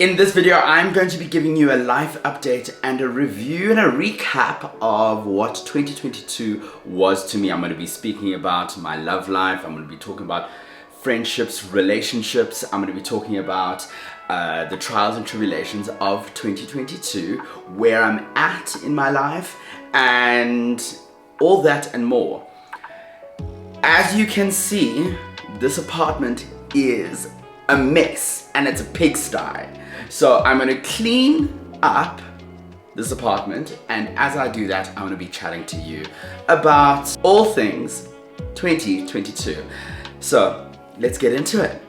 In this video, I'm going to be giving you a life update and a review and a recap of what 2022 was to me. I'm going to be speaking about my love life. I'm going to be talking about friendships, relationships. I'm going to be talking about the trials and tribulations of 2022, where I'm at in my life, and all that and more. As you can see, this apartment is a mess and it's a pigsty. So I'm gonna clean up this apartment, and as I do that, I'm gonna be chatting to you about all things 2022. So let's get into it.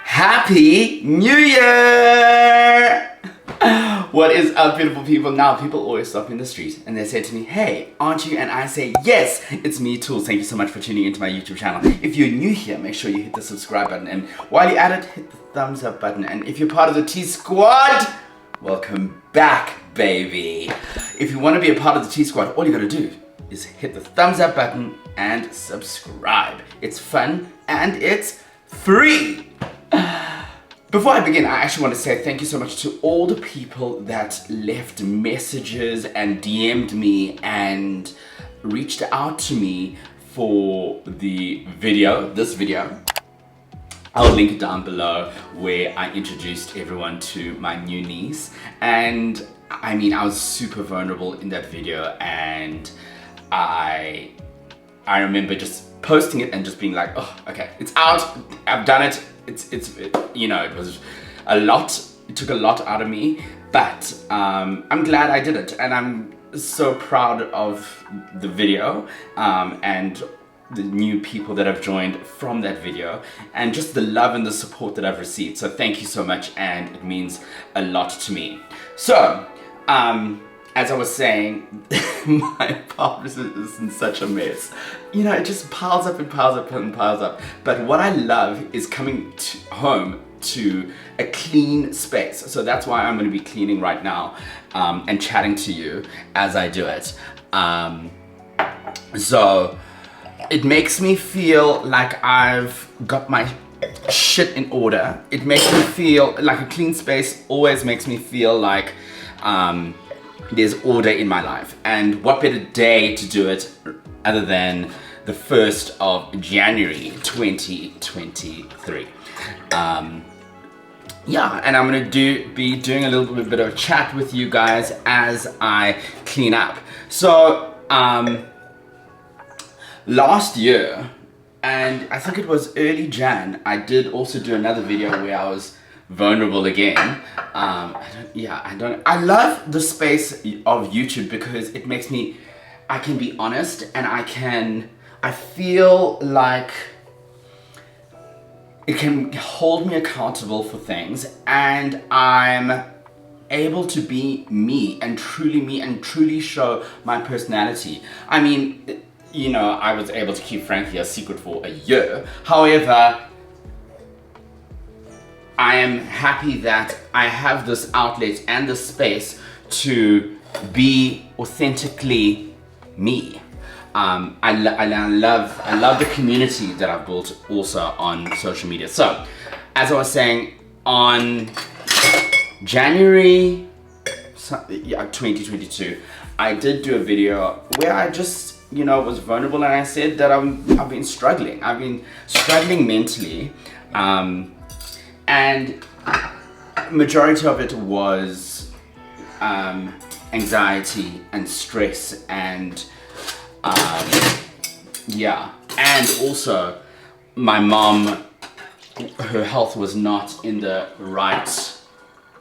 Happy New Year! What is up, beautiful people? Now, people always stop me in the street and they say to me, hey, aren't you? And I say, yes, it's me, Toolz. Thank you so much for tuning into my YouTube channel. If you're new here, make sure you hit the subscribe button. And while you're at it, hit the thumbs up button. And if you're part of the T Squad, welcome back, baby. If you want to be a part of the T Squad, all you gotta do is hit the thumbs up button and subscribe. It's fun and it's free. Before I begin, I actually want to say thank you so much to all the people that left messages and DM'd me and reached out to me for the video, this video. I'll link it down below, where I introduced everyone to my new niece. And I mean, I was super vulnerable in that video, and I remember just posting it and just being like, oh, okay, it's out, I've done it. You know, it was a lot, it took a lot out of me, but I'm glad I did it, and I'm so proud of the video and the new people that have joined from that video, and just the love and the support that I've received. So thank you so much, and it means a lot to me. So, as I was saying, my apartment is in such a mess. You know, it just piles up and piles up and piles up. But what I love is coming home to a clean space. So that's why I'm gonna be cleaning right now and chatting to you as I do it. So it makes me feel like I've got my shit in order. It makes me feel like a clean space always makes me feel like there's order in my life, and what better day to do it other than the 1st of January 2023. Yeah, and I'm gonna be doing a little bit of a chat with you guys as I clean up. So last year, and I think it was early Jan, I did also do another video where I was vulnerable again. I love the space of YouTube because it makes me, I can be honest, and I feel like it can hold me accountable for things, and I'm able to be me and truly show my personality. I mean, you know, I was able to keep Frankie a secret for a year. However, I am happy that I have this outlet and the space to be authentically me. I love the community that I've built also on social media. So, as I was saying, on January 2022, I did do a video where I just, you know, was vulnerable, and I said that I've been struggling. I've been struggling mentally. And majority of it was anxiety and stress, and yeah, and also my mom, her health was not in the right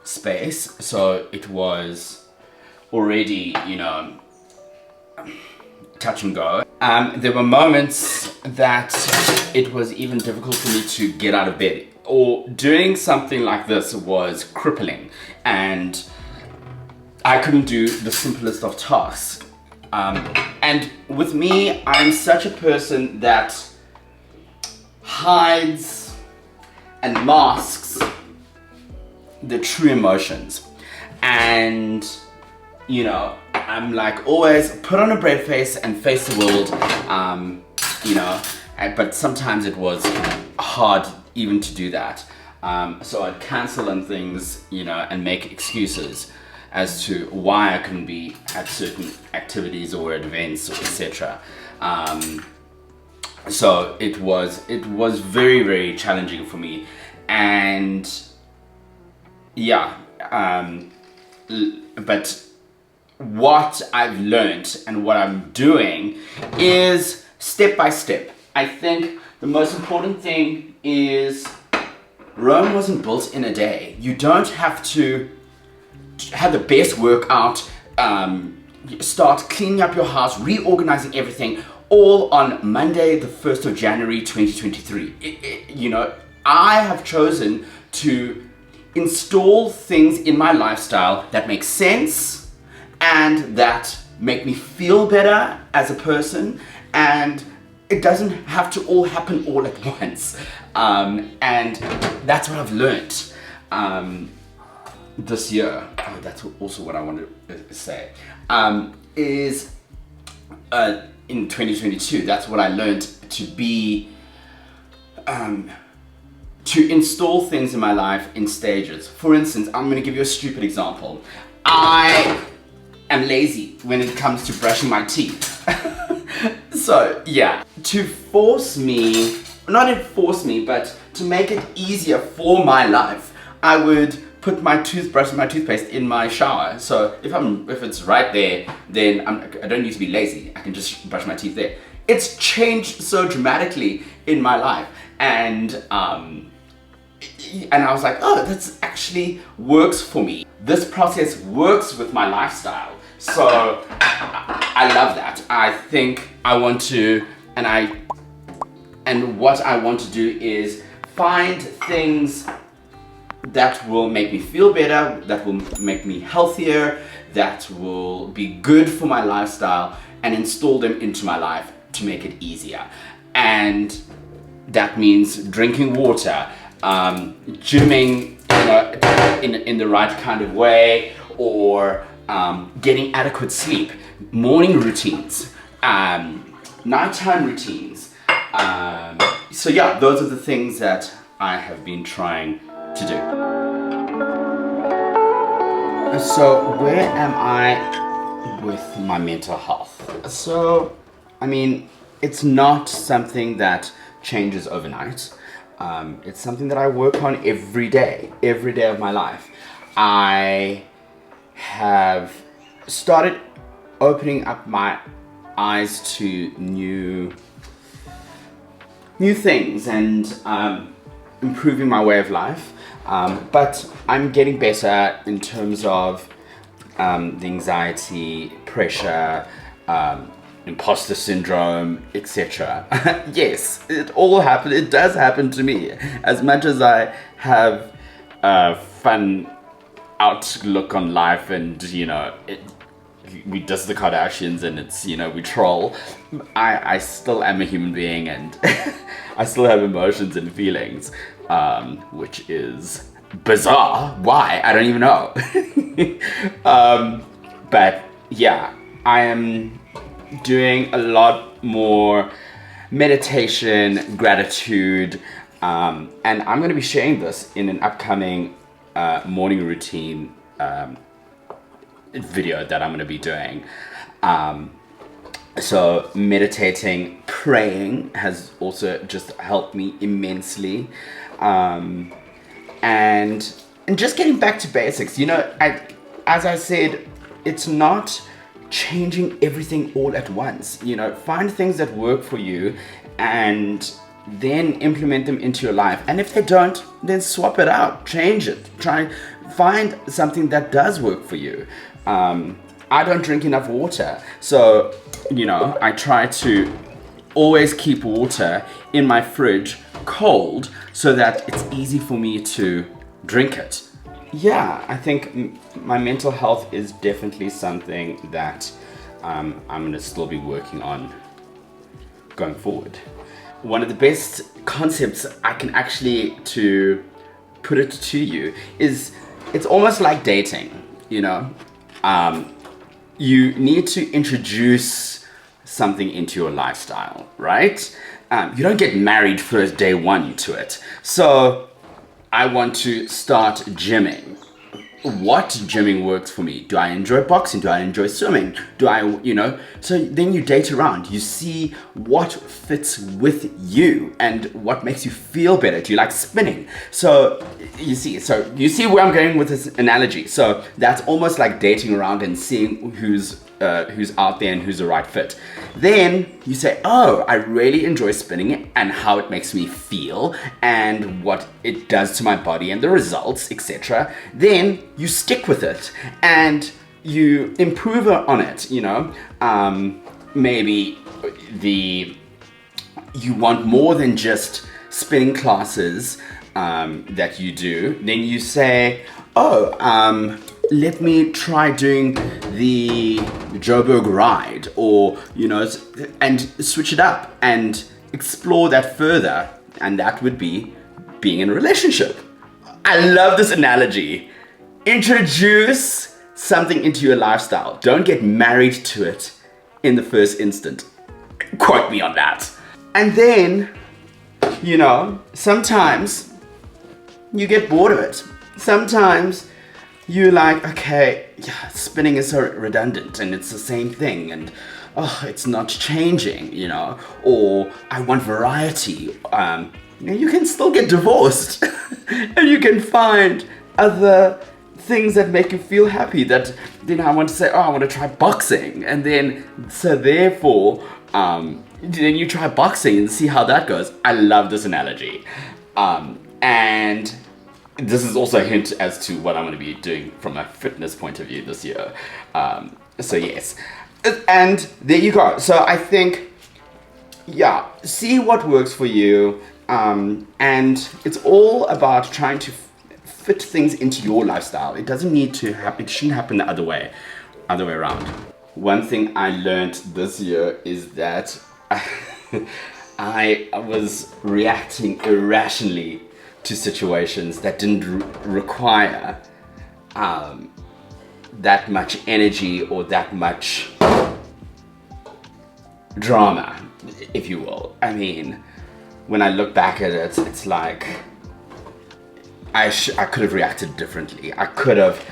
space, so it was already, you know, touch and go. There were moments that it was even difficult for me to get out of bed, or doing something like this was crippling, and I couldn't do the simplest of tasks. And with me, I'm such a person that hides and masks the true emotions. And, you know, I'm like always put on a brave face and face the world, you know, but sometimes it was hard even to do that. So I'd cancel on things, you know, and make excuses as to why I couldn't be at certain activities or at events, or etc. So it was very, very challenging for me, and yeah, but what I've learned and what I'm doing is step by step. I think the most important thing is Rome wasn't built in a day. You don't have to have the best workout, start cleaning up your house, reorganizing everything, all on Monday, the 1st of January, 2023. You know, I have chosen to install things in my lifestyle that make sense and that make me feel better as a person, and it doesn't have to all happen all at once. And that's what I've learned this year. Oh, that's also what I wanted to say. Is in 2022, that's what I learned to be, to install things in my life in stages. For instance, I'm gonna give you a stupid example. I am lazy when it comes to brushing my teeth. So yeah, to force me, not enforce me, but to make it easier for my life, I would put my toothbrush and my toothpaste in my shower. So if it's right there, then I don't need to be lazy. I can just brush my teeth there. It's changed so dramatically in my life, and I was like, oh, that's actually works for me. This process works with my lifestyle. So I love that. I think I want to, and what I want to do is find things that will make me feel better, that will make me healthier, that will be good for my lifestyle, and install them into my life to make it easier. And that means drinking water, gymming, you know, in the right kind of way, or getting adequate sleep, morning routines, nighttime routines. So yeah, those are the things that I have been trying to do. So where am I with my mental health? So, I mean, it's not something that changes overnight. It's something that I work on every day of my life. I have started opening up my eyes to new things and improving my way of life. But I'm getting better in terms of the anxiety, pressure, imposter syndrome, etc. Yes, it all happened. It does happen to me. As much as I have a fun outlook on life, and you know, we diss the Kardashians, and it's, you know, we troll, I still am a human being, and I still have emotions and feelings, which is bizarre. Why? I don't even know. But yeah, I am doing a lot more meditation, gratitude, and I'm going to be sharing this in an upcoming morning routine video that I'm going to be doing. So meditating, praying has also just helped me immensely, and just getting back to basics. You know, as I said, it's not changing everything all at once. You know, find things that work for you and then implement them into your life. And if they don't, then swap it out, change it, try find something that does work for you. I don't drink enough water, so you know, I try to always keep water in my fridge cold so that it's easy for me to drink it. Yeah, I think my mental health is definitely something that I'm gonna still be working on going forward. One of the best concepts I can actually to put it to you is, it's almost like dating, you know. you need to introduce something into your lifestyle, right? You don't get married first day one to it. So I want to start gymming. What gymming works for me? Do I enjoy boxing? Do I enjoy swimming? Do I, so then you date around. You see what fits with you and what makes you feel better. Do you like spinning? So you see where I'm going with this analogy. So that's almost like dating around and seeing who's out there and who's the right fit. Then you say, oh, I really enjoy spinning and how it makes me feel and what it does to my body and the results, etc. Then you stick with it and you improve on it, maybe you want more than just spinning classes that you do. Then you say, oh, let me try doing the Joburg ride, or and switch it up and explore that further, and that would be being in a relationship. I love this analogy. Introduce something into your lifestyle. Don't get married to it in the first instant. Quote me on that. And then, sometimes you get bored of it. Sometimes you're like, okay, yeah, spinning is so redundant and it's the same thing and it's not changing, or I want variety. You can still get divorced and you can find other things that make you feel happy. That then I want to say, I want to try boxing, and then then you try boxing and see how that goes. I love this analogy. And this is also a hint as to what I'm going to be doing from a fitness point of view this year. So yes. And there you go. So I think, see what works for you. And it's all about trying to fit things into your lifestyle. It doesn't need to happen. It shouldn't happen the other way around. One thing I learned this year is that I was reacting irrationally to situations that didn't require that much energy or that much drama, if you will. I mean, when I look back at it, it's like I could have reacted differently. I could have,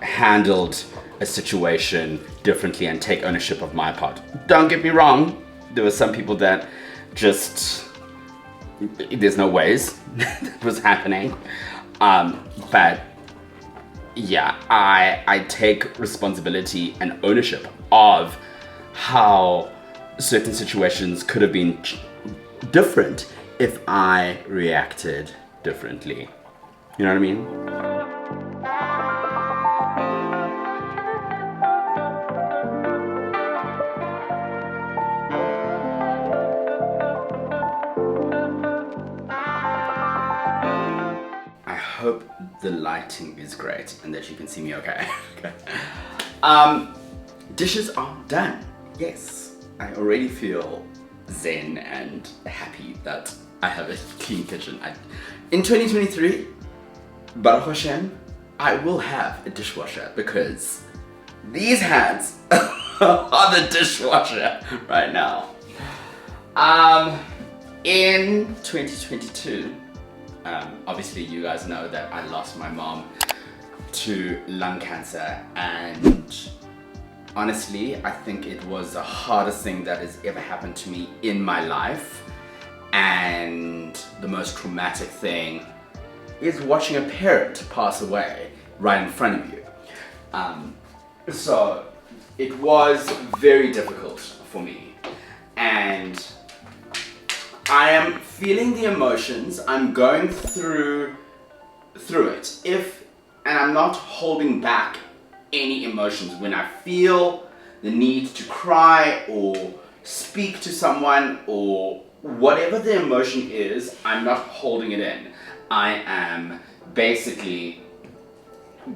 handled a situation differently and take ownership of my part. Don't get me wrong, there were some people that just, there's no ways that was happening. But yeah, I take responsibility and ownership of how certain situations could have been different if I reacted differently. You know what I mean? I hope the lighting is great and that you can see me okay. Dishes are done. Yes, I already feel zen and happy that I have a clean kitchen. In 2023, Baruch Hashem, I will have a dishwasher because these hands are the dishwasher right now. In 2022, obviously you guys know that I lost my mom to lung cancer, and honestly, I think it was the hardest thing that has ever happened to me in my life, and the most traumatic thing is watching a parent pass away right in front of you. So it was very difficult for me, and I am feeling the emotions. I'm going through it. And I'm not holding back any emotions. When I feel the need to cry or speak to someone or whatever the emotion is, I'm not holding it in. I am basically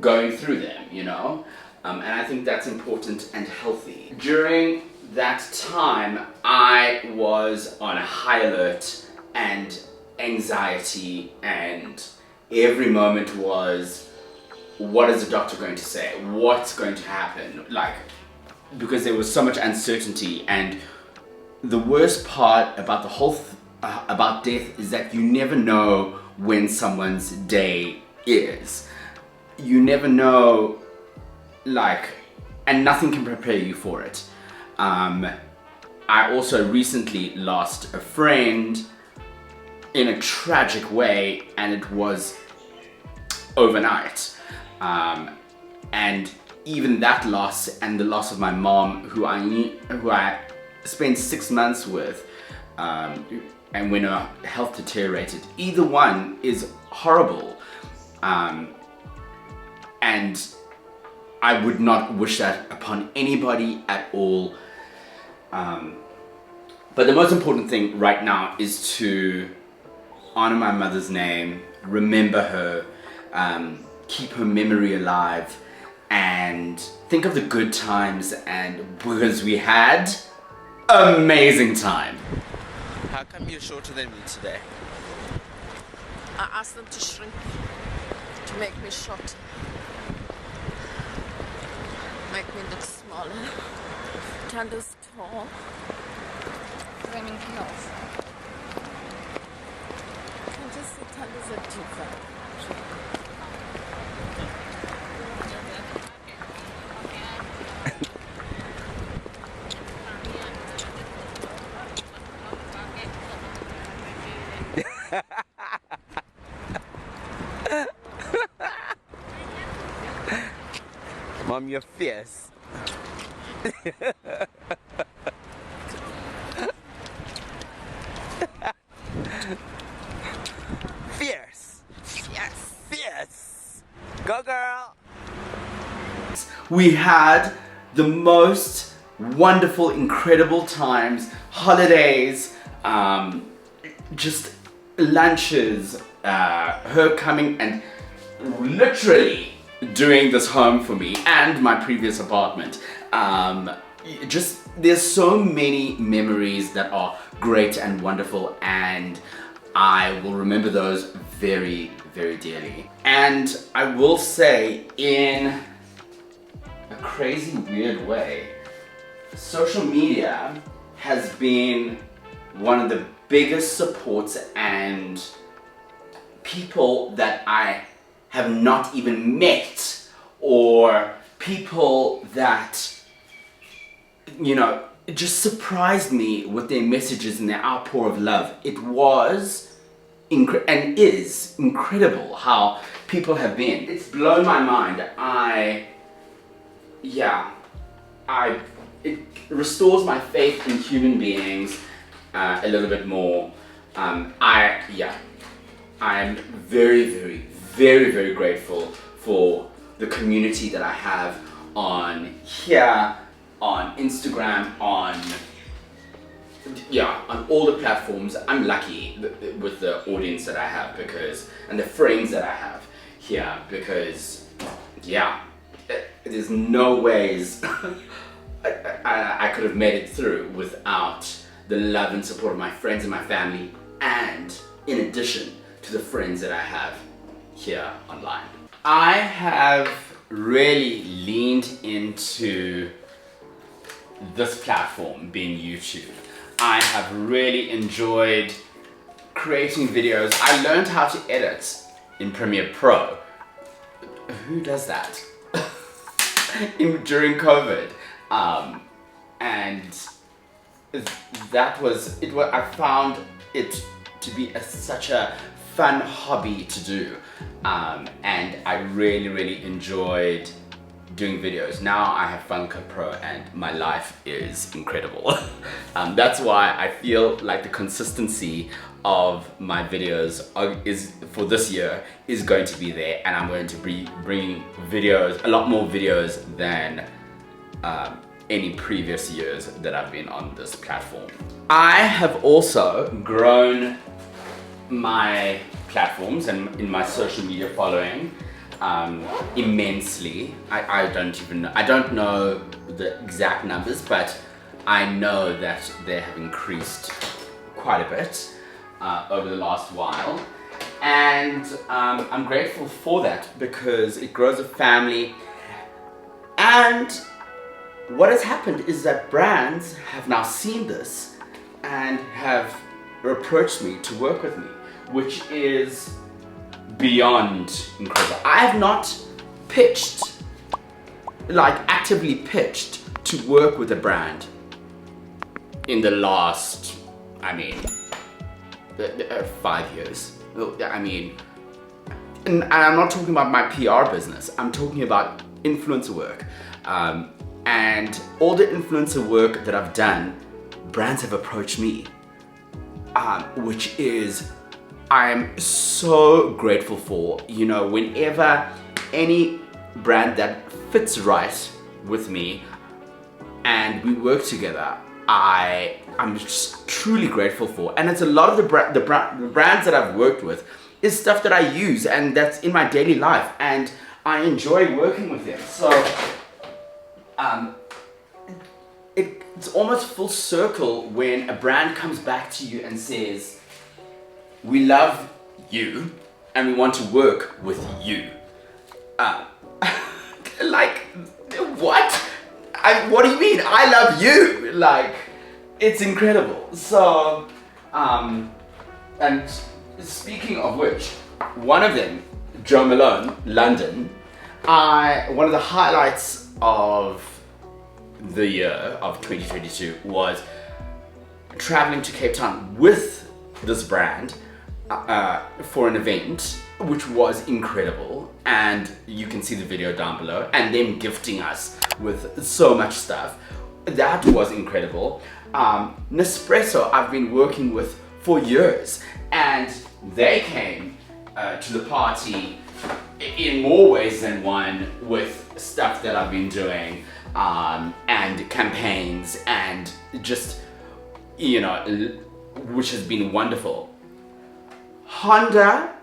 going through them, and I think that's important and healthy. During that time, I was on a high alert and anxiety, and every moment was, what is the doctor going to say? What's going to happen? Like, because there was so much uncertainty. And the worst part about the whole about death is that you never know when someone's day is. You never know, like, and nothing can prepare you for it. I also recently lost a friend in a tragic way, and it was overnight. And even that loss, and the loss of my mom, who I spent 6 months with, and when her health deteriorated, either one is horrible. And I would not wish that upon anybody at all. But the most important thing right now is to honor my mother's name, remember her, keep her memory alive, and think of the good times, and because we had amazing time. How come you're shorter than me today? I asked them to shrink to make me short, make me look smaller. Tanda's tall. Is there anything else? I just say Tanda's a diva. Mom, you're fierce. Fierce. Yes. Fierce. Go, girl. We had the most wonderful, incredible times, holidays, just lunches, her coming and literally doing this home for me and my previous apartment. Just, there's so many memories that are great and wonderful, and I will remember those very, very dearly. And I will say, in a crazy weird way, social media has been one of the biggest supports and people that I have not even met, or people that, you know, just surprised me with their messages and their outpour of love. It was and is incredible how people have been. It's blown my mind. It restores my faith in human beings a little bit more. I'm very, very, very, very grateful for the community that I have on here, on Instagram, on all the platforms. I'm lucky with the audience that I have, and the friends that I have here, because there's no ways I could have made it through without the love and support of my friends and my family, and in addition to the friends that I have here online. I have really leaned into this platform, being YouTube. I have really enjoyed creating videos. I learned how to edit in Premiere Pro. Who does that? During COVID. And that was it. I found it to be such a fun hobby to do, and I really, really enjoyed doing videos. Now I have Final Cut Pro and my life is incredible. That's why I feel like the consistency of my videos for this year is going to be there, and I'm going to be bringing videos, a lot more videos than any previous years that I've been on this platform. I have also grown my platforms and in my social media following immensely. I don't know the exact numbers, but I know that they have increased quite a bit over the last while, and I'm grateful for that, because it grows a family, and what has happened is that brands have now seen this and have approached me to work with me, which is beyond incredible. I have not pitched, like actively pitched to work with a brand in the last, 5 years. I mean, and I'm not talking about my PR business, I'm talking about influencer work. And all the influencer work that I've done, brands have approached me, which is, I'm so grateful for. You know, whenever any brand that fits right with me and we work together, I'm just truly grateful for. And it's a lot of the brands that I've worked with is stuff that I use and that's in my daily life, and I enjoy working with them. So it's almost full circle when a brand comes back to you and says, we love you and we want to work with you. Like, what? What do you mean? I love you. Like, it's incredible. So, and speaking of which, one of them, Joe Malone, London, one of the highlights of the year of 2022 was traveling to Cape Town with this brand for an event, which was incredible. And you can see the video down below, and them gifting us with so much stuff. That was incredible. Nespresso I've been working with for years, and they came to the party in more ways than one with stuff that I've been doing, and campaigns, and just, you know, which has been wonderful. Honda,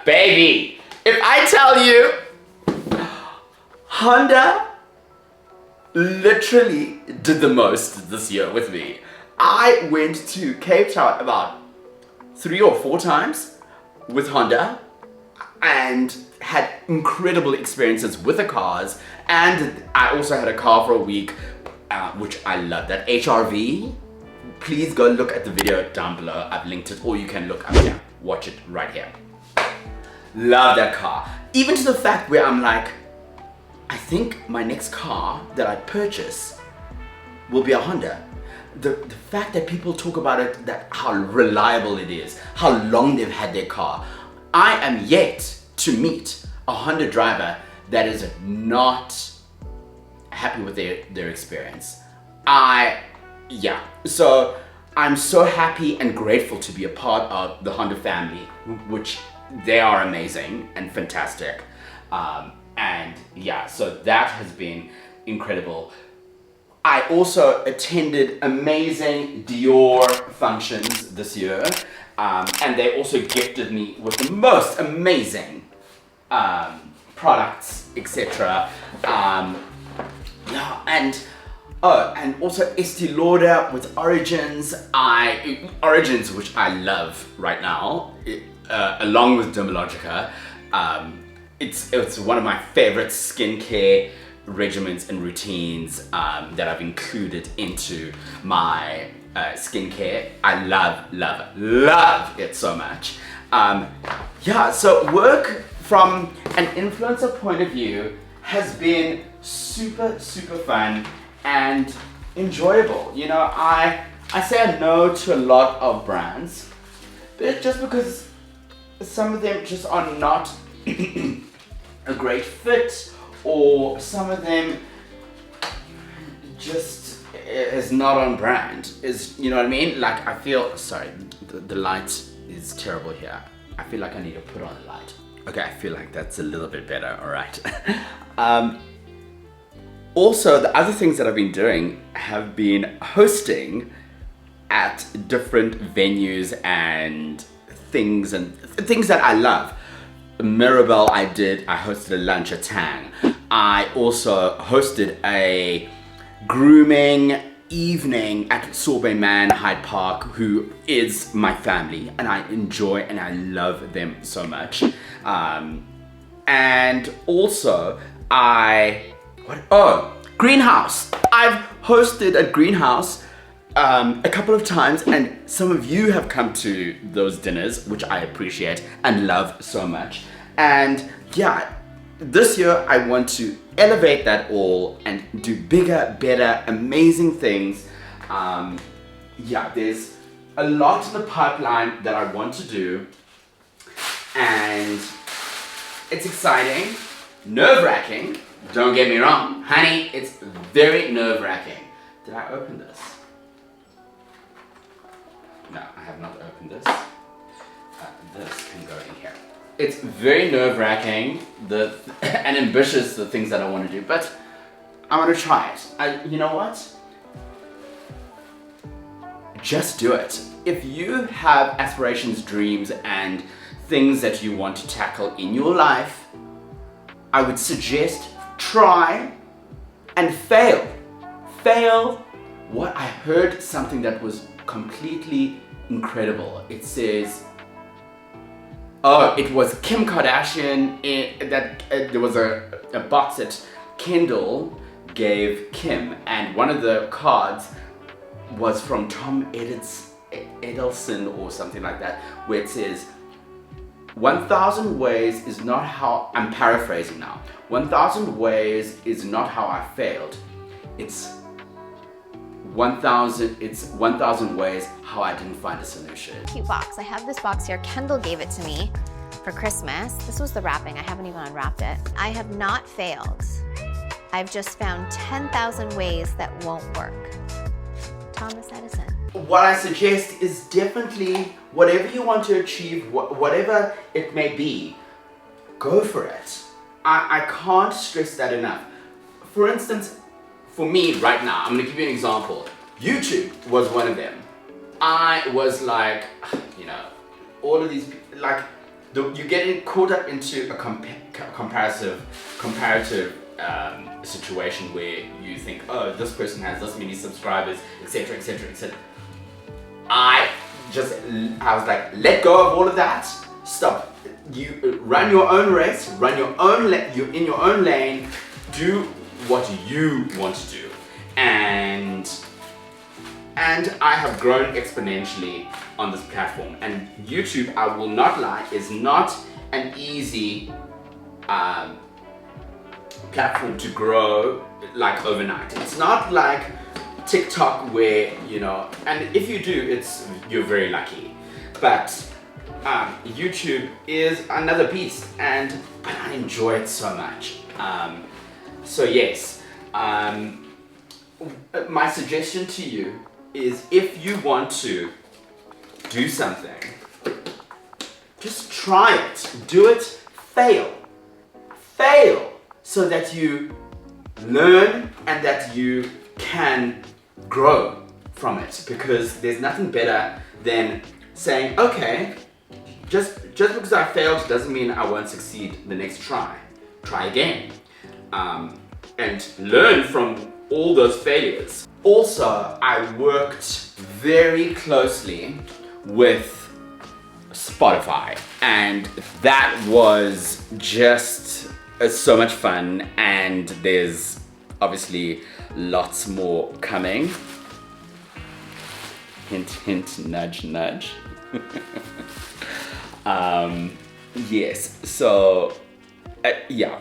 baby, if I tell you, Honda literally did the most this year with me. I went to Cape Town about 3 or 4 times with Honda and had incredible experiences with the cars, and I also had a car for a week, which I love. That HRV, please go look at the video down below. I've linked it, or you can look up here, watch it right here. Love that car, even to the fact where I'm like, I think my next car that I purchase will be a Honda. The fact that people talk about it, that how reliable it is, how long they've had their car. I am yet to meet a Honda driver that is not happy with their experience. So I'm so happy and grateful to be a part of the Honda family, which they are amazing and fantastic. And yeah, so that has been incredible. I also attended amazing Dior functions this year, and they also gifted me with the most amazing products, etc. And also Estee Lauder with Origins. Origins, which I love right now, along with Dermalogica. It's one of my favorite skincare regimens and routines that I've included into my skincare. I love it so much. So work from an influencer point of view has been super fun and enjoyable. You know, I say no to a lot of brands, but just because some of them just are not a great fit, or some of them just is not on brand, you know what I mean? Like, I feel, sorry, the light is terrible here. I feel like I need to put on a light. Okay, I feel like that's a little bit better, all right. Also, the other things that I've been doing have been hosting at different venues and things that I love. Mirabelle I hosted a lunch at Tang. I also hosted a grooming evening at Sorbet Man Hyde Park, who is my family, and I enjoy and I love them so much. And also Greenhouse. I've hosted a greenhouse a couple of times, and some of you have come to those dinners, which I appreciate and love so much. And yeah, this year I want to elevate that all and do bigger, better, amazing things. Yeah, there's a lot in the pipeline that I want to do, and it's exciting, nerve-wracking. Don't get me wrong, honey, it's very nerve-wracking. Did I open this? No, I have not opened this. This can go in here. It's very nerve-wracking and ambitious, the things that I want to do, but I want to try it. You know what? Just do it. If you have aspirations, dreams, and things that you want to tackle in your life, I would suggest try and fail. Fail. What I heard something that was completely incredible. It says, oh, it was Kim Kardashian, there was a box that Kendall gave Kim, and one of the cards was from Tom Edelson or something like that, where it says, 1,000 ways is not how, I'm paraphrasing now, 1,000 ways is not how I failed. It's 1,000 ways how I didn't find a solution. Cute box. I have this box here. Kendall gave it to me for Christmas. This was the wrapping. I haven't even unwrapped it. I have not failed. I've just found 10,000 ways that won't work. Thomas Edison. What I suggest is definitely whatever you want to achieve, whatever it may be, go for it. I can't stress that enough. For instance, for me right now, I'm gonna give you an example. YouTube was one of them. I was like, you know, all of these people, like, you get caught up into a comparative situation where you think, oh, this person has this many subscribers, etc., etc., etc. I was like, let go of all of that. Stop. You run your own race, run your own you're in your own lane, do what you want to do. And I have grown exponentially on this platform. And YouTube, I will not lie, is not an easy platform to grow like overnight. It's not like TikTok where, you know, and if you do, you're very lucky. But YouTube is another beast, but I enjoy it so much. So yes, my suggestion to you is, if you want to do something, just try it, do it, fail, so that you learn and that you can grow from it, because there's nothing better than saying, okay, just because I failed doesn't mean I won't succeed the next try. Try again, and learn from all those failures. Also, I worked very closely with Spotify, and that was just so much fun, and there's obviously lots more coming. Hint, hint, nudge, nudge. Yes, so yeah,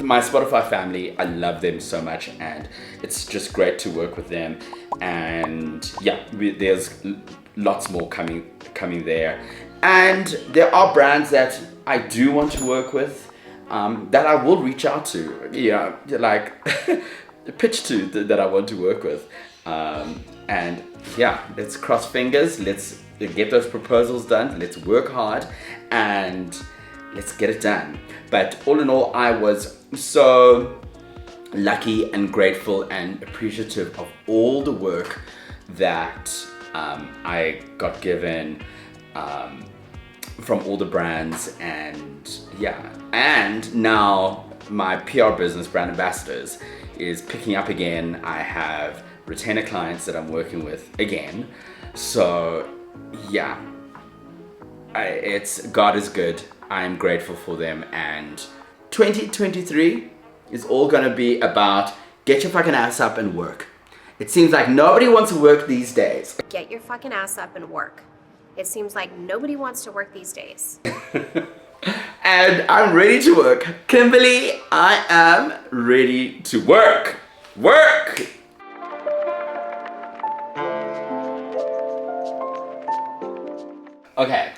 my Spotify family, I love them so much, and it's just great to work with them. And yeah, there's lots more coming there, and there are brands that I do want to work with, that I will reach out to, yeah, like pitch to that I want to work with, and yeah, let's cross fingers, let's get those proposals done, let's work hard, and let's get it done. But all in all, I was so lucky and grateful and appreciative of all the work that I got given from all the brands, and yeah, and now my PR business, Brand Ambassadors, is picking up again. I have retainer clients that I'm working with again, so yeah, God is good. I am grateful for them, and 2023 is all gonna be about get your fucking ass up and work. It seems like nobody wants to work these days. Get your fucking ass up and work. It seems like nobody wants to work these days. And I'm ready to work. Kimberly, I am ready to work. Work! Okay,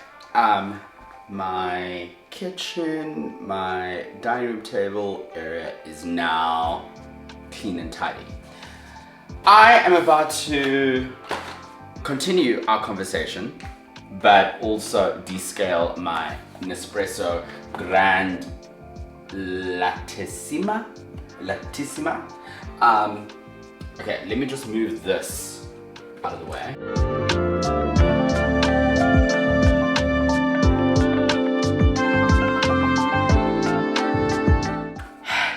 my kitchen, my dining room table area is now clean and tidy. I am about to continue our conversation, but also descale my Nespresso Grand Latissima. Okay, let me just move this out of the way.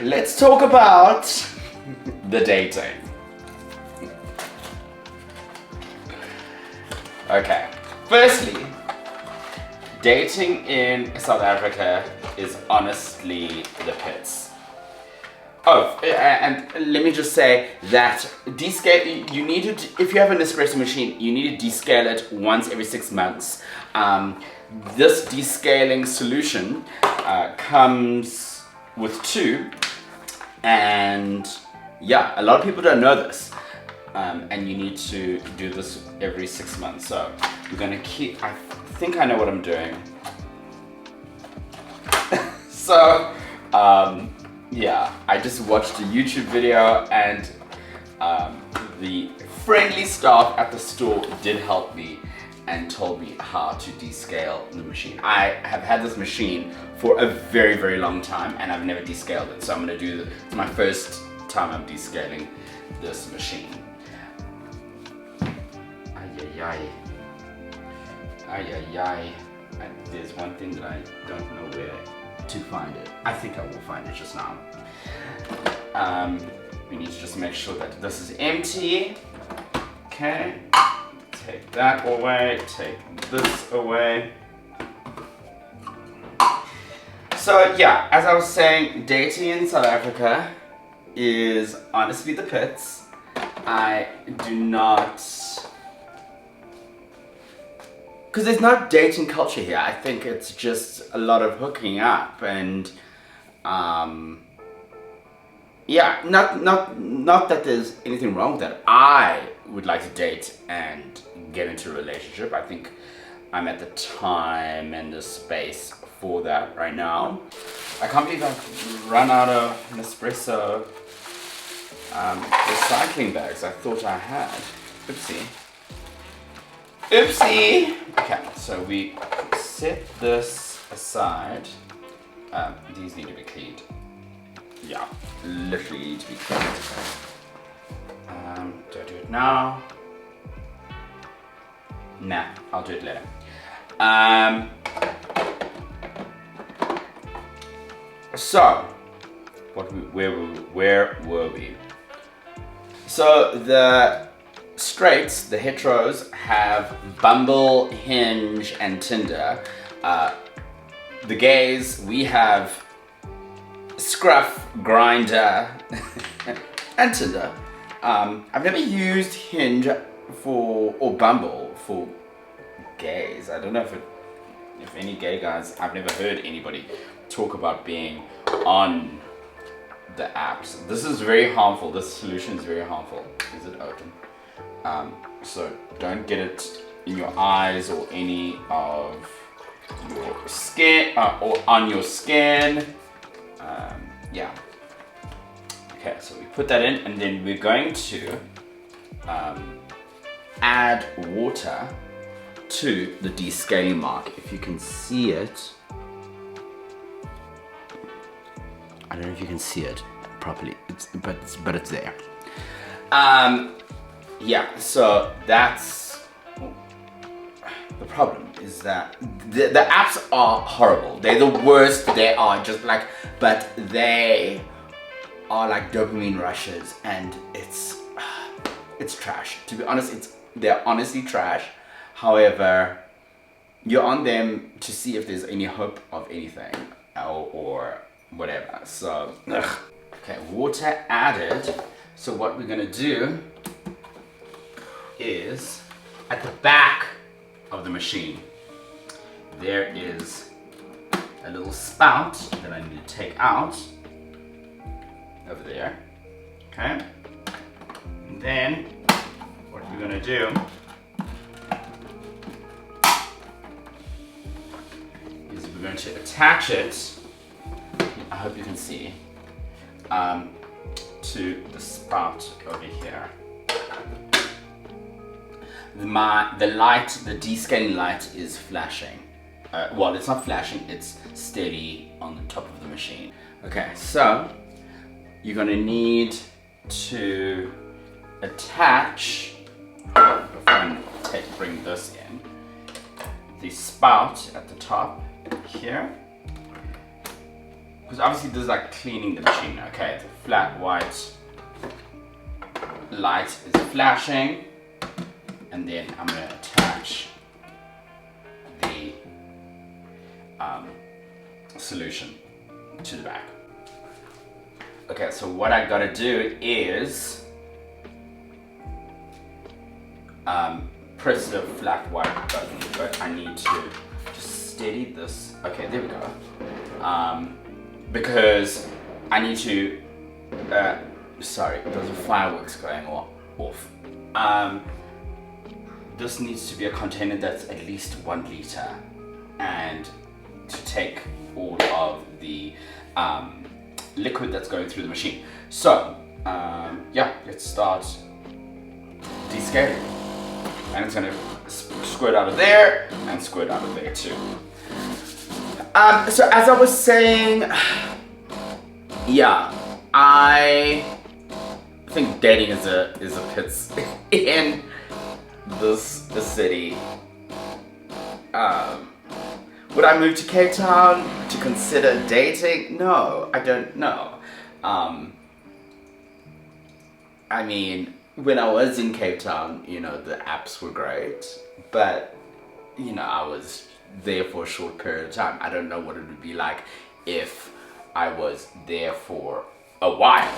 Let's talk about the dating. Okay, firstly, dating in South Africa is honestly the pits. Oh, and let me just say that descale, you need to, if you have an espresso machine, you need to descale it once every 6 months. This descaling solution comes with 2, and yeah, a lot of people don't know this. And you need to do this every 6 months. So we're gonna keep, I think I know what I'm doing. So, yeah, I just watched a YouTube video, and the friendly staff at the store did help me and told me how to descale the machine. I have had this machine for a very, very long time, and I've never descaled it. So I'm gonna do it's my first time I'm descaling this machine. There's one thing that I don't know where to find it. I think I will find it just now. We need to just make sure that this is empty. Okay, take that away, take this away. So yeah, as I was saying, dating in South Africa is honestly the pits. I do not, because there's no dating culture here. I think it's just a lot of hooking up and yeah, not that there's anything wrong with that. I would like to date and get into a relationship. I think I'm at the time and the space for that right now. I can't believe I've run out of Nespresso recycling bags. I thought I had. Oopsie. Oopsie! Okay, so we set this aside. These need to be cleaned. Yeah, literally need to be cleaned. Do I do it now? Nah, I'll do it later. So, where were we? So the straights, the heteros, have Bumble, Hinge, and Tinder. The gays, we have Scruff, Grindr, and Tinder. I've never used Hinge or Bumble for gays. I don't know if any gay guys, I've never heard anybody talk about being on the apps. This is very harmful. This solution is very harmful. Is it open? So don't get it in your eyes or any of your skin or on your skin. Yeah. Okay, so we put that in, and then we're going to add water to the descaling mark. If you can see it, I don't know if you can see it properly, but it's there. Yeah, so that's the problem, is that the apps are horrible. They're the worst. They are just like, but they are like dopamine rushes, and it's trash. To be honest, they're honestly trash. However, you're on them to see if there's any hope of anything or whatever. So, okay, water added. So what we're gonna do is at the back of the machine, there is a little spout that I need to take out over there. Okay. And then what we're gonna do is we're going to attach it, I hope you can see, to the spout over here. The descaling light is flashing. Well, it's not flashing, it's steady on the top of the machine. Okay, so you're gonna need to attach, if I bring this in, the spout at the top here. Because obviously this is like cleaning the machine, okay? The flat white light is flashing. And then I'm gonna attach the solution to the back. Okay, so what I gotta do is press the flat white button, but I need to just steady this. Okay, there we go. Because I need to, sorry, those are fireworks going off. This needs to be a container that's at least 1 liter, and to take all of the liquid that's going through the machine. So, yeah, let's start descaling. And it's gonna squirt out of there and squirt out of there too. So as I was saying, yeah, I think dating is a pits in this city. Would I move to Cape Town to consider dating? No, I don't know. I mean, when I was in Cape Town, you know, the apps were great, but you know, I was there for a short period of time. I don't know what it would be like if I was there for a while.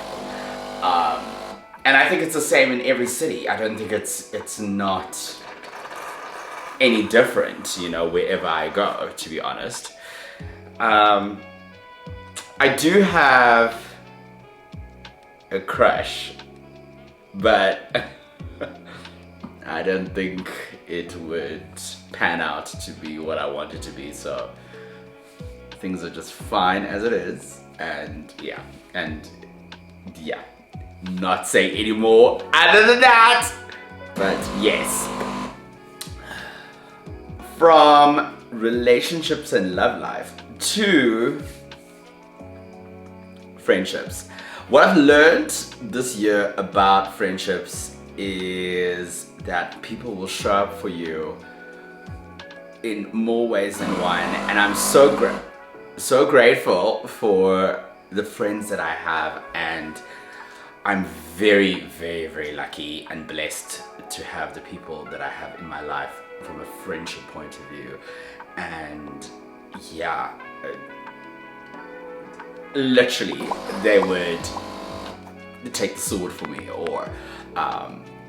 And I think it's the same in every city. I don't think it's not any different, you know, wherever I go, to be honest. I do have a crush, but I don't think it would pan out to be what I want it to be, so things are just fine as it is, and yeah, not saying any more other than that, but yes. From relationships and love life to friendships. What I've learned this year about friendships is that people will show up for you in more ways than one, and I'm so grateful for the friends that I have, and I'm very, very, very lucky and blessed to have the people that I have in my life from a friendship point of view. And yeah, literally they would take the sword for me, or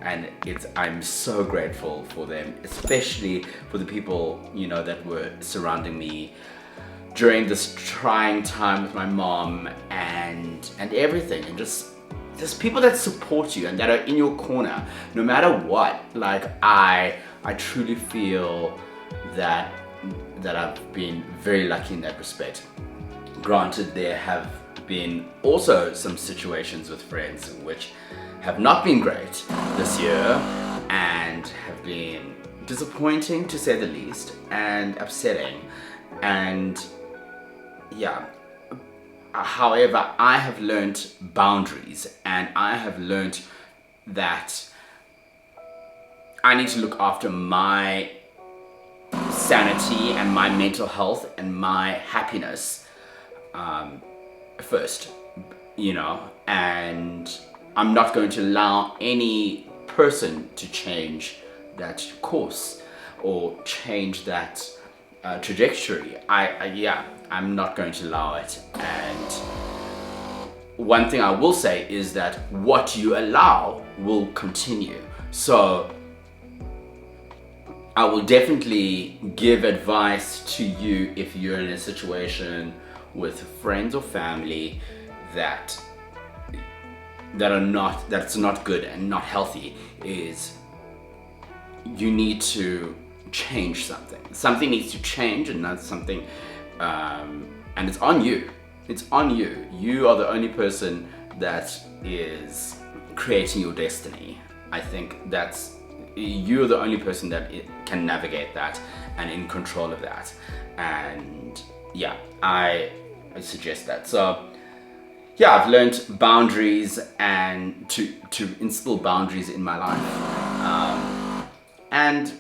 and I'm so grateful for them, especially for the people, you know, that were surrounding me during this trying time with my mom and everything, and just people that support you and that are in your corner no matter what. Like I truly feel that I've been very lucky in that respect. Granted, there have been also some situations with friends which have not been great this year and have been disappointing, to say the least, and upsetting, and yeah. However, I have learned boundaries, and I have learned that I need to look after my sanity and my mental health and my happiness first, you know, and I'm not going to allow any person to change that course or change that trajectory. I'm not going to allow it, and one thing I will say is that what you allow will continue. So I will definitely give advice to you if you're in a situation with friends or family that's not good and not healthy, is you need to change something. Something needs to change, and that's something, and it's on you. It's on you. You are the only person that is creating your destiny. I think you're the only person that can navigate that and in control of that. And yeah, I suggest that. So yeah, I've learned boundaries and to instill boundaries in my life, and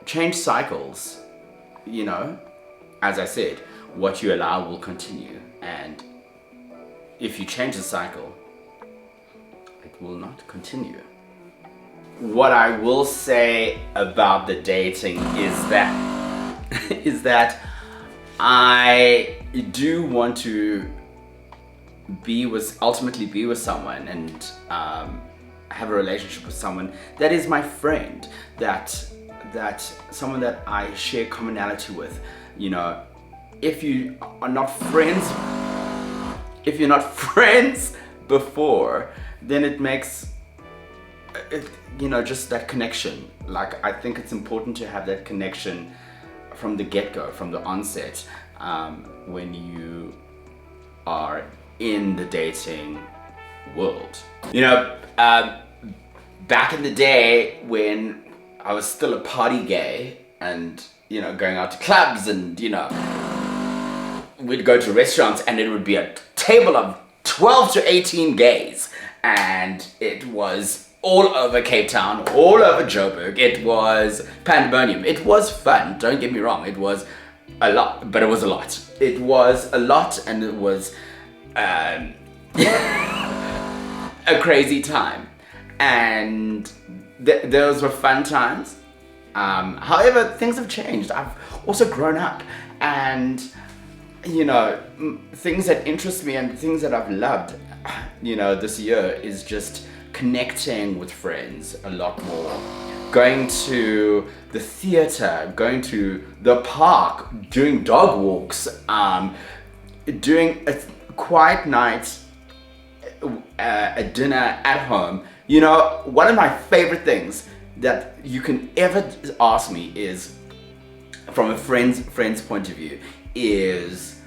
change cycles. You know, as I said, what you allow will continue, and if you change the cycle, it will not continue. What I will say about the dating is that I do want to ultimately be with someone and have a relationship with someone that is my friend, that someone that I share commonality with. You know, if you're not friends before, then it makes it, you know, just that connection. Like, I think it's important to have that connection from the get-go, from the onset, when you are in the dating world. You know, back in the day when I was still a party gay and, you know, going out to clubs and, you know, we'd go to restaurants and it would be a table of 12 to 18 gays, and it was all over Cape Town, all over Joburg. It was pandemonium. It was fun, don't get me wrong. It was a lot, but it was a lot. It was a lot, and it was a crazy time. And those were fun times. However, things have changed. I've also grown up, and you know, things that interest me and things that I've loved, you know, this year is just connecting with friends a lot more, going to the theater, going to the park, doing dog walks, doing a quiet night, a dinner at home. You know, one of my favorite things that you can ever ask me is, from a friend's point of view, is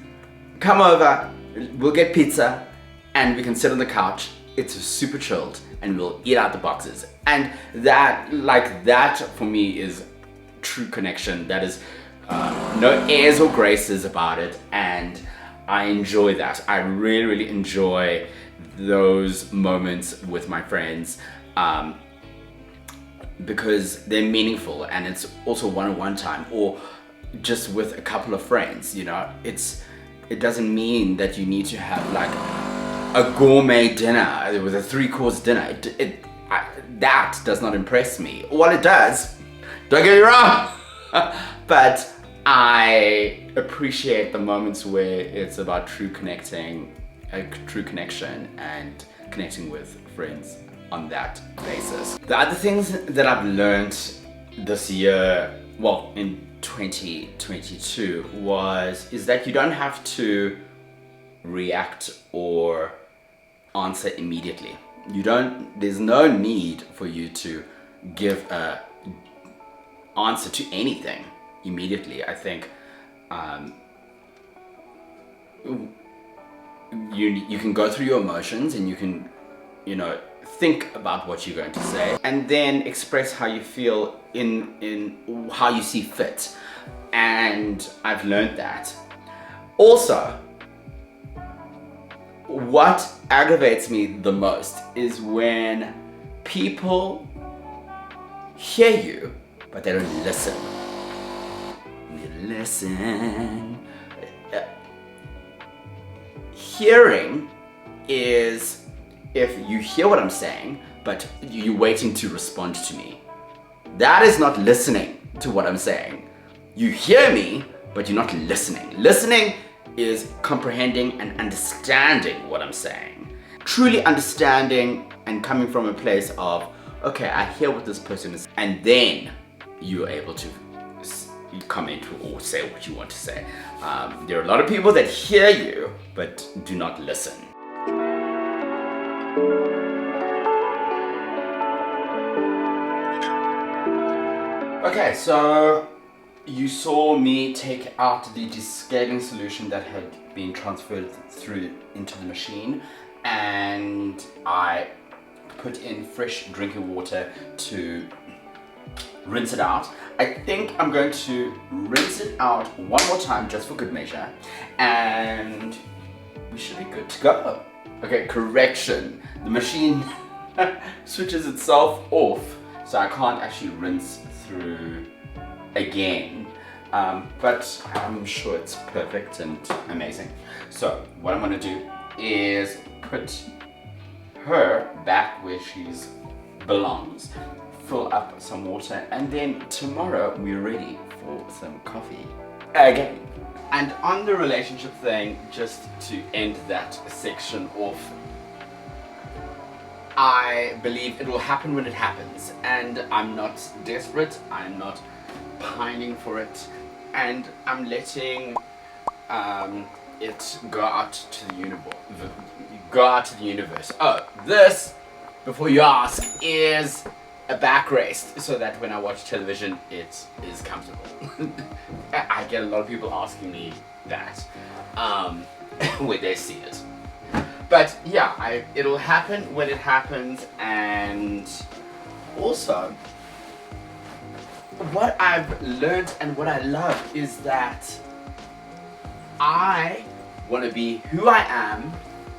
come over, we'll get pizza, and we can sit on the couch. It's super chilled, and we'll eat out the boxes. And that for me is true connection. That is no airs or graces about it, and I enjoy that. I really, really enjoy those moments with my friends, because they're meaningful, and it's also one-on-one time, or just with a couple of friends. You know, it doesn't mean that you need to have like a gourmet dinner with a 3-course dinner. That does not impress me. Well, it does, don't get me wrong, but I appreciate the moments where it's about true connection and connecting with friends on that basis. The other things that I've learned this year, well, in 2022, is that you don't have to react or answer immediately. There's no need for you to give a answer to anything immediately. I think you can go through your emotions, and you can, you know, think about what you're going to say, and then express how you feel in how you see fit. And I've learned that. Also, what aggravates me the most is when people hear you, but they don't listen. Listen. Hearing is if you hear what I'm saying, but you're waiting to respond to me. That is not listening to what I'm saying. You hear me, but you're not listening. Listening is comprehending and understanding what I'm saying. Truly understanding and coming from a place of, okay, I hear what this person is, and then you're able to comment or say what you want to say. There are a lot of people that hear you but do not listen. Okay, so you saw me take out the descaling solution that had been transferred through into the machine, and I put in fresh drinking water to rinse it out. I think I'm going to rinse it out one more time just for good measure, and we should be good to go. Okay, correction. The machine switches itself off, so I can't actually rinse through again. But I'm sure it's perfect and amazing. So what I'm gonna do is put her back where she belongs, fill up some water, and then tomorrow we're ready for some coffee again. And on the relationship thing, just to end that section off, I believe it will happen when it happens, and I'm not desperate, I'm not pining for it, and I'm letting it go out to the universe. Oh, this, before you ask, is a backrest, so that when I watch television it is comfortable. I get a lot of people asking me that when they see it. But yeah, it'll happen when it happens. And also, what I've learned and what I love is that I want to be who I am,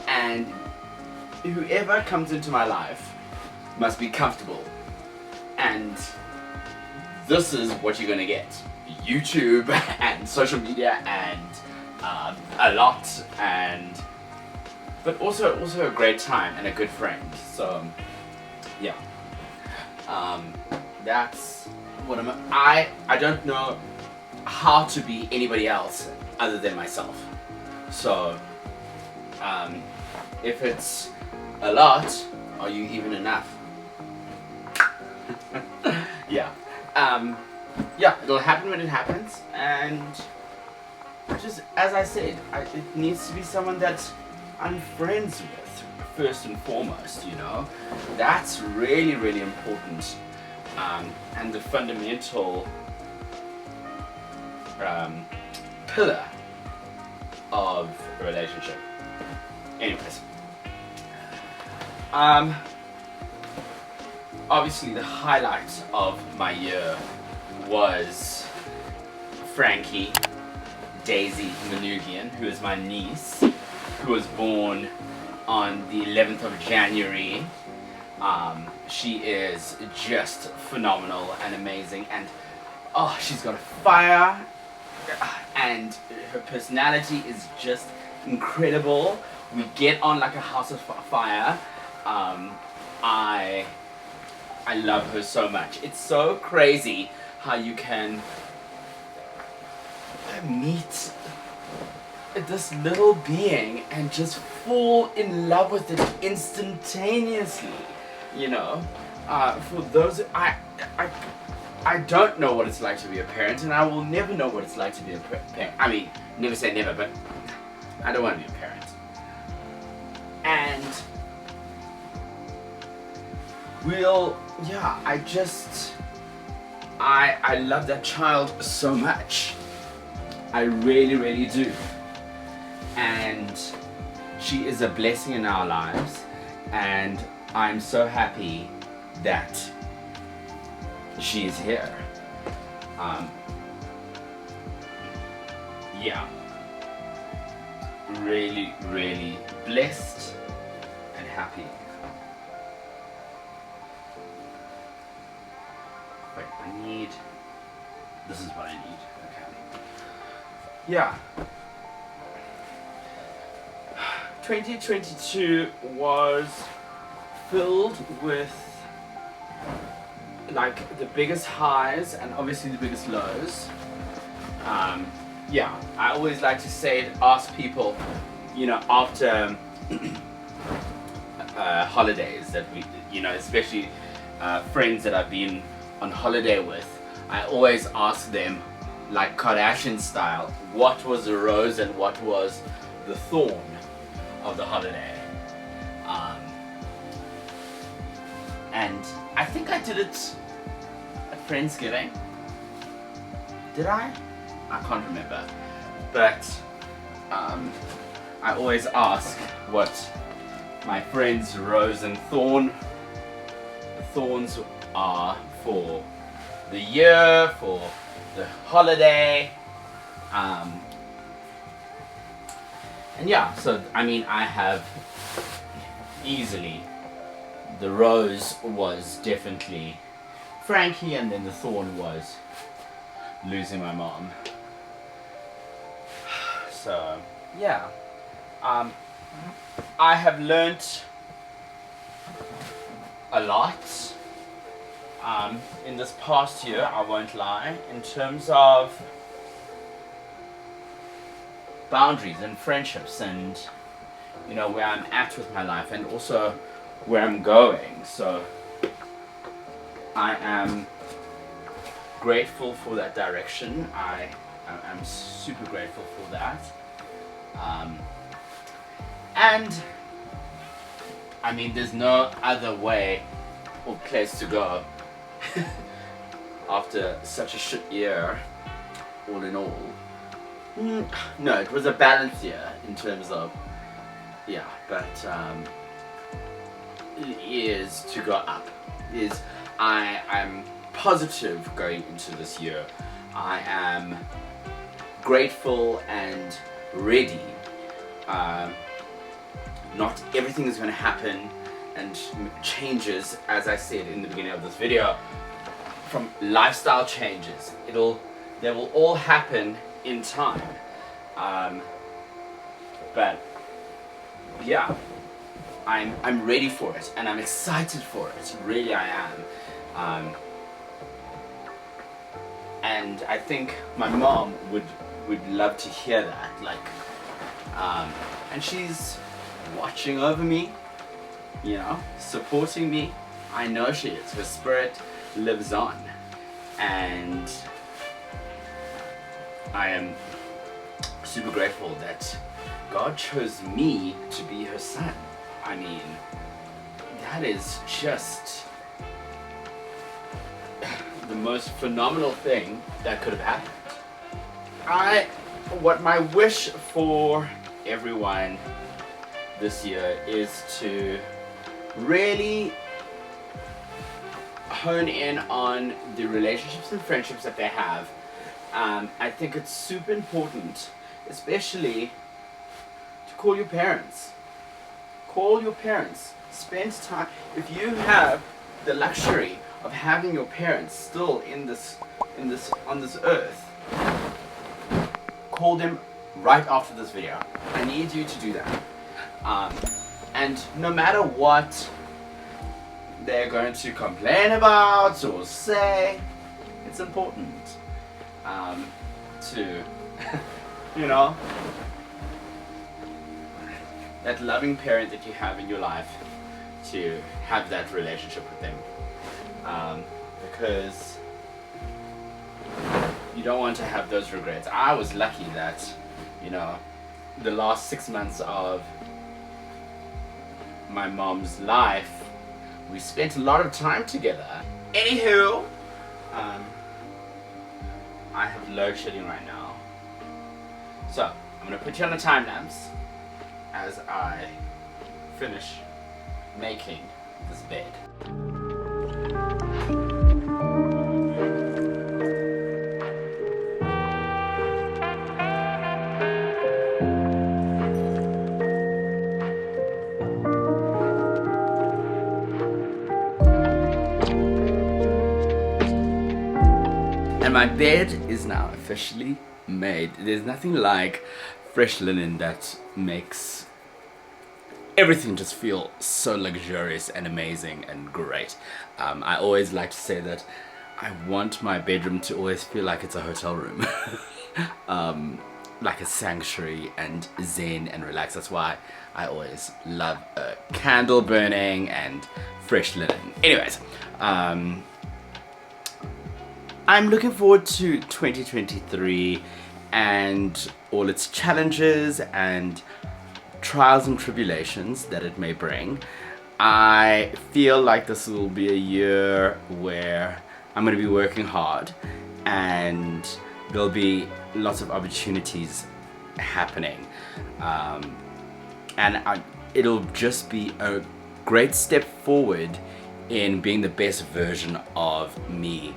and whoever comes into my life must be comfortable. And this is what you're gonna get: YouTube and social media and a lot, but also a great time and a good friend. So yeah, that's what I don't know how to be anybody else other than myself. So if it's a lot, are you even enough? Yeah. Yeah, it'll happen when it happens, and just as I said, it needs to be someone that I'm friends with first and foremost, you know. That's really, really important, and the fundamental pillar of a relationship. Anyways, obviously the highlight of my year was Frankie Daisy Manugian, who is my niece, who was born on the 11th of January. She is just phenomenal and amazing, and oh, she's got a fire, and her personality is just incredible. We get on like a house of fire. I love her so much. It's so crazy how you can meet this little being and just fall in love with it instantaneously, you know. For those, I don't know what it's like to be a parent, and I will never know what it's like to be a parent. I mean, never say never, but I don't want to be a parent. And yeah, I love that child so much. I really, really do. And she is a blessing in our lives, and I'm so happy that she is here. Yeah, really, really blessed and happy. Wait, this is what I need, okay. Yeah. 2022 was filled with like the biggest highs and obviously the biggest lows. yeah, I always like to say, ask people, you know, after holidays that we, you know, especially friends that I've been on holiday with, I always ask them, like Kardashian style, what was the rose and what was the thorn of the holiday. And I think I did it at Friendsgiving. Did I? I can't remember. But I always ask what my friends Rose and Thorn, the thorns are for the year, for the holiday. And yeah, so I mean, I have easily, the rose was definitely Frankie, and then the thorn was losing my mom. So yeah, I have learnt a lot in this past year, I won't lie, in terms of boundaries and friendships, and you know, where I'm at with my life, and also where I'm going. So I am grateful for that direction. I'm super grateful for that. And I mean, there's no other way or place to go after such a shit year, all in all. No, it was a balanced year in terms of, yeah, but it is to go up. I'm positive going into this year. I am grateful and ready. Not everything is going to happen and changes, as I said in the beginning of this video, from lifestyle changes. They will all happen in time. But yeah, I'm ready for it, and I'm excited for it. Really, I am. And I think my mom would love to hear that. Like, and she's watching over me, you know, supporting me. I know she is. Her spirit lives on, and I am super grateful that God chose me to be her son. I mean, that is just the most phenomenal thing that could have happened. What my wish for everyone this year is to really hone in on the relationships and friendships that they have. I think it's super important, especially to call your parents. Call your parents. Spend time. If you have the luxury of having your parents still on this earth, call them right after this video. I need you to do that. And no matter what they're going to complain about or say, it's important to, you know, that loving parent that you have in your life, to have that relationship with them, because you don't want to have those regrets. I was lucky that, you know, the last 6 months of my mom's life, we spent a lot of time together. Anywho, I have load shedding right now, so I'm gonna put you on a time lapse as I finish making this bed. And my bed is now officially made. There's nothing like fresh linen that makes everything just feel so luxurious and amazing and great. I always like to say that I want my bedroom to always feel like it's a hotel room. like a sanctuary and zen and relax. That's why I always love a candle burning and fresh linen. Anyways, I'm looking forward to 2023 and all its challenges and trials and tribulations that it may bring. I feel like this will be a year where I'm going to be working hard and there'll be lots of opportunities happening. It'll just be a great step forward in being the best version of me.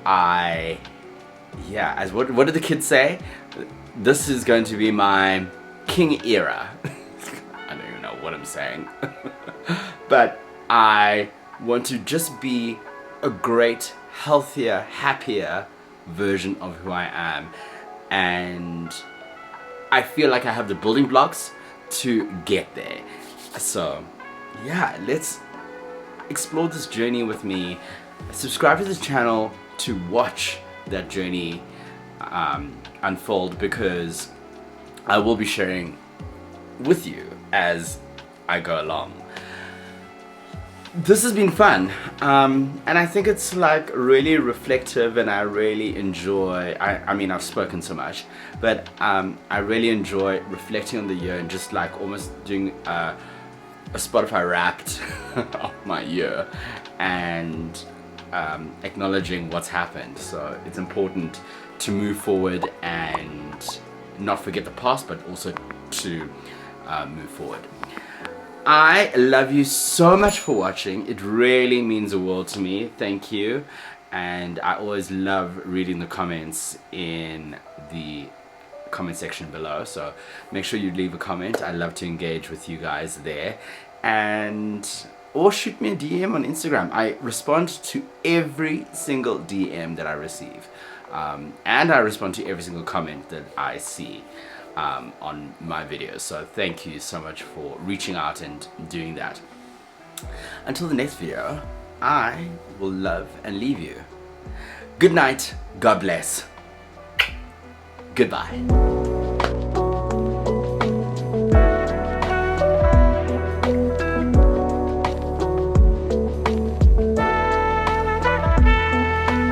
What did the kids say? This is going to be my king era. I don't even know what I'm saying. But I want to just be a great, healthier, happier version of who I am. And I feel like I have the building blocks to get there. So yeah, let's explore this journey with me. Subscribe to this channel to watch that journey unfold, because I will be sharing with you as I go along. This has been fun, and I think it's like really reflective, and I really enjoy, I mean I've spoken so much, but I really enjoy reflecting on the year and just like almost doing a Spotify Wrapped of my year and acknowledging what's happened. So it's important to move forward and not forget the past, but also to move forward. I love you so much for watching. It really means the world to me. Thank you. And I always love reading the comments in the comment section below, so make sure you leave a comment. I love to engage with you guys there, or shoot me a DM on Instagram. I respond to every single DM that I receive, and I respond to every single comment that I see on my videos. So thank you so much for reaching out and doing that. Until the next video, I will love and leave you. Good night, God bless, goodbye.